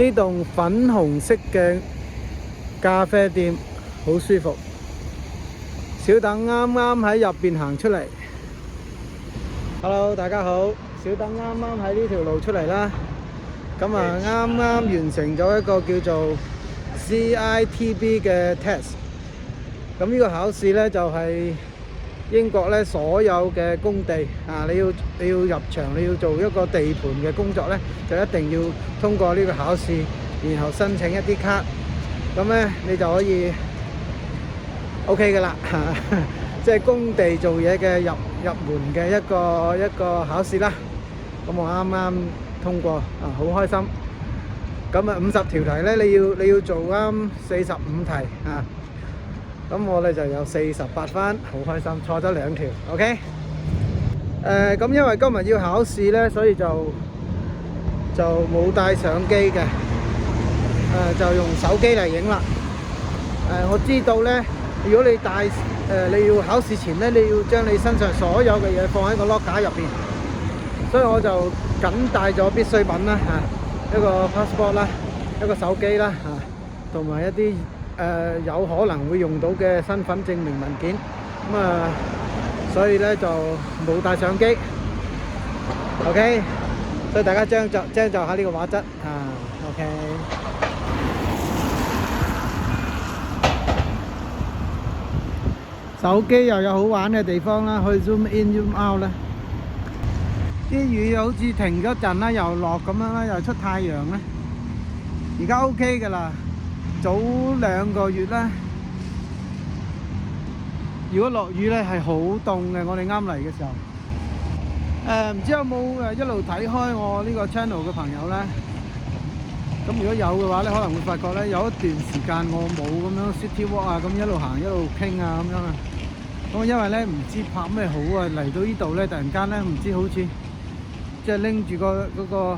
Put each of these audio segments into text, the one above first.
呢棟粉紅色嘅咖啡店好舒服。小等啱啱喺入邊行出嚟。Hello， 大家好，小等啱啱喺呢條路出嚟啦。咁啊，啱啱完成咗一個叫做 CITB 嘅 test。咁呢個考試呢，就係英國呢所有嘅工地啊，你要入場，你要做一個地盤嘅工作呢，就一定要通過呢個考試，然後申請一啲卡，咁呢，你就可以 OK 㗎啦，即係工地做嘢嘅入門嘅一個考試啦。咁我啱啱通過啊，好開心。咁啊，50條題呢，你要做啱45題啊。咁我呢就有48分，好開心，錯咗2條。OK。咁因為今日要考試呢，所以就冇帶相機嘅，就用手機嚟影啦。我知道呢，如果你帶你要考試前呢，你要將你身上所有嘅嘢放喺個 locker 入邊，所以我就緊帶咗必需品啦，一個 passport 啦，一個手機啦，同埋一啲有可能會用到嘅身份證明文件。咁啊，所以呢就冇帶相機。OK， 所以大家將就下呢個畫質啊。OK。手機又有好玩嘅地方啦，可以 zoom in zoom out 啦。啲雨又好似停咗陣啦，又落咁樣啦，又出太陽啦。而家 OK 㗎啦。早2個月啦，如果落雨咧係好凍嘅。我哋啱嚟嘅時候，唔知有冇一路睇開我呢個 channel 嘅朋友咧？咁如果有嘅話咧，可能會發覺咧有一段時間我冇咁樣 city walk 啊，咁一路行一路傾啊咁樣啊。咁因為咧唔知拍咩好啊，嚟到呢度咧突然間咧唔知好似即係拎住嗰個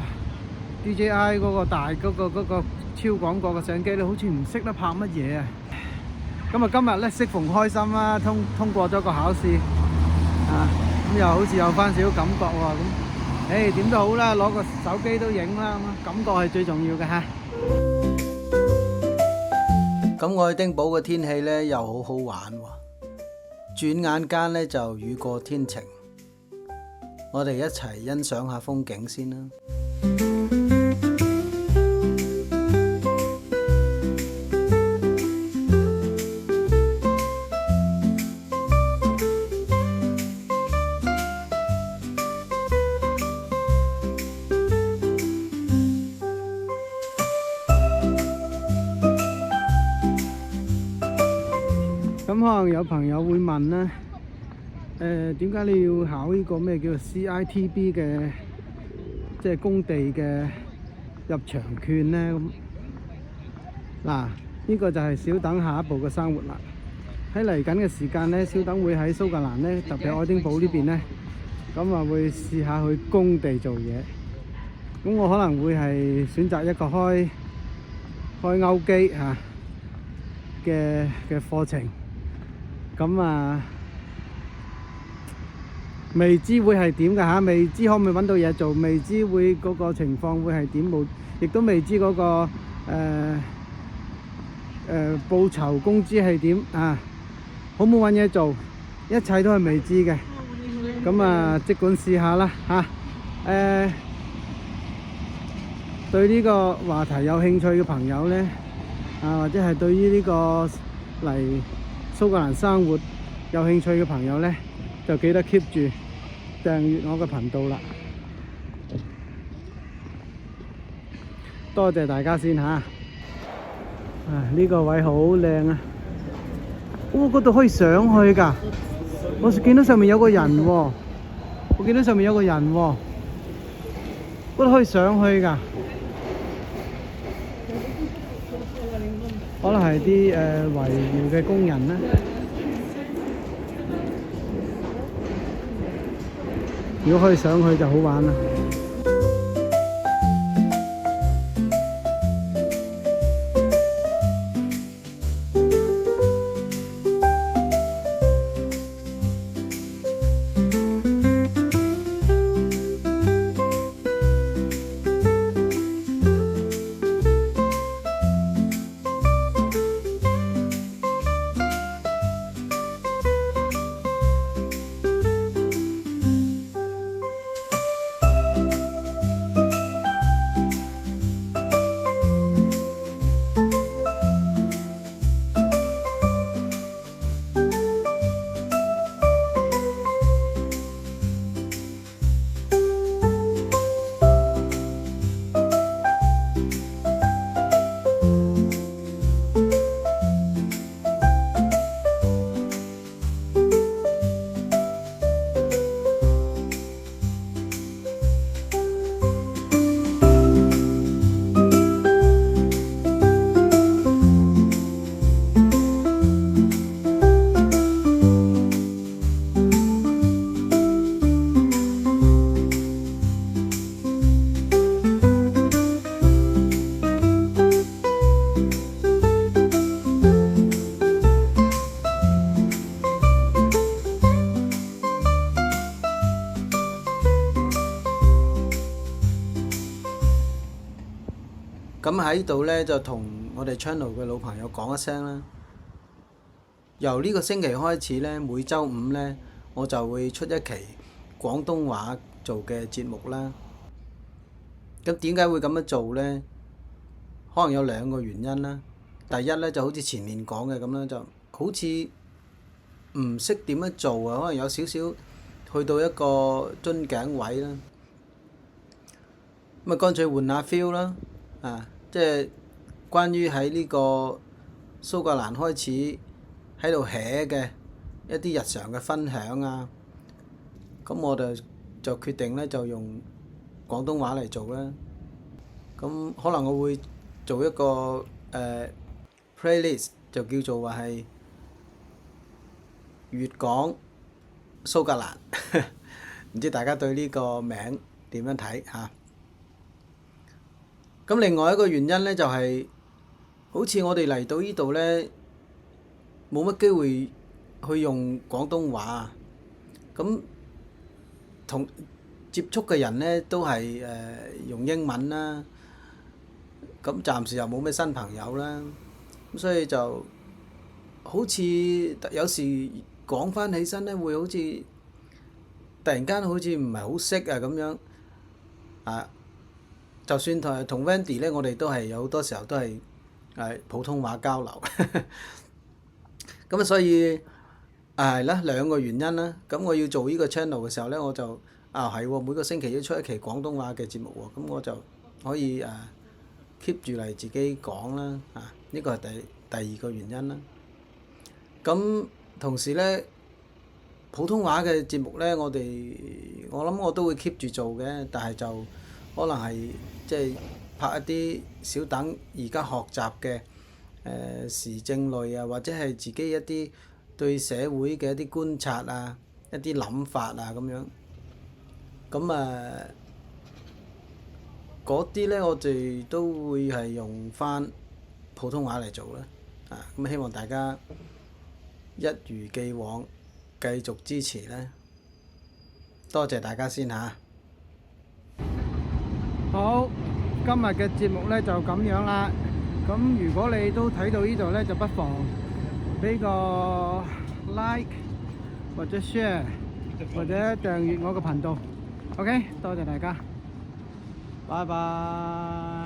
DJI 嗰個大嗰個超廣角嘅相機咧，好似唔識得拍乜嘢啊！咁啊，今日咧適逢開心啦，通過咗個考試啊，咁又好似有翻少少感覺喎。咁點都好啦，攞個手機都影啦，咁感覺係最重要嘅嚇。咁愛丁堡嘅天氣咧又好好玩喎，轉眼間咧就雨過天晴。我哋一齊欣賞下風景先啦。咁可能有朋友會問咧，點解你要考呢個咩叫做 CITB 嘅，即係工地嘅入場券呢？咁嗱，呢個就係小等下一步嘅生活啦。喺嚟緊嘅時間呢，小等會喺蘇格蘭呢，特別愛丁堡呢邊呢，咁啊會試下去工地做嘢。咁我可能會係選擇一個開勾機嚇嘅課程。咁啊，未知會係點㗎嚇？未知可唔可以揾到嘢做？未知會嗰個情況會係點？冇，亦都未知嗰個報酬工資係點啊？好唔好揾嘢做？一切都係未知嘅。咁啊，即管試下啦嚇。對呢個話題有興趣嘅朋友呢，或者係對於呢個嚟蘇格蘭生活有興趣嘅朋友呢，就記得 keep 住訂閱我嘅頻道啦。多謝大家先嚇。呢個位好靚啊！嗰度可以上去㗎。我見到上面有個人喎，嗰度可以上去㗎。可能係啲維護嘅工人啦。如果可以上去就好玩啦。咁喺度呢，就同我哋 channel 嘅老朋友講一聲啦。由呢個星期開始呢，每週五呢，我就會出一期廣東話做嘅節目啦。咁點解會咁樣做呢？可能有兩個原因啦。第一呢，就好似前面講嘅咁啦，就好似唔識點樣做啊，可能有少少去到一個樽頸位啦。咁啊，乾脆換下 feel 啦，即係關於喺呢個蘇格蘭開始喺度寫嘅一啲日常嘅分享啊，咁我哋就決定咧就用廣東話嚟做啦。咁可能我會做一個playlist，就叫做話係粵講蘇格蘭，唔知大家對呢個名點樣睇嚇？咁另外一個原因咧就係，好似我哋嚟到呢度咧，冇乜機會去用廣東話，咁同接觸嘅人咧都係用英文啦，咁暫時又冇咩新朋友啦，咁所以就好似有時講翻起身咧，會好似突然間好似唔係好識啊咁樣啊。就算同 Wendy 咧，我哋都係有好多時候都係普通話交流，咁所以係啦，兩個原因啦。咁我要做呢個 channel 嘅時候咧，我就係喎，每個星期要出一期廣東話嘅節目喎，咁我就可以keep 住嚟自己講啦，呢個係第二個原因啦。咁同時咧，普通話嘅節目咧，我諗我都會 keep 住做嘅，但係就可能係即係拍一啲小等而家學習嘅時政類啊，或者係自己一啲對社會嘅一啲觀察啊、一啲諗法啊咁樣。咁嗰啲咧，我哋都會係用返普通話嚟做啦。咁希望大家一如既往繼續支持咧。多謝大家先嚇。好，今日嘅節目咧就咁樣啦。咁如果你都睇到呢度咧，就不妨俾個 like 或者 share 或者訂閱我嘅頻道。OK，多謝大家，拜拜。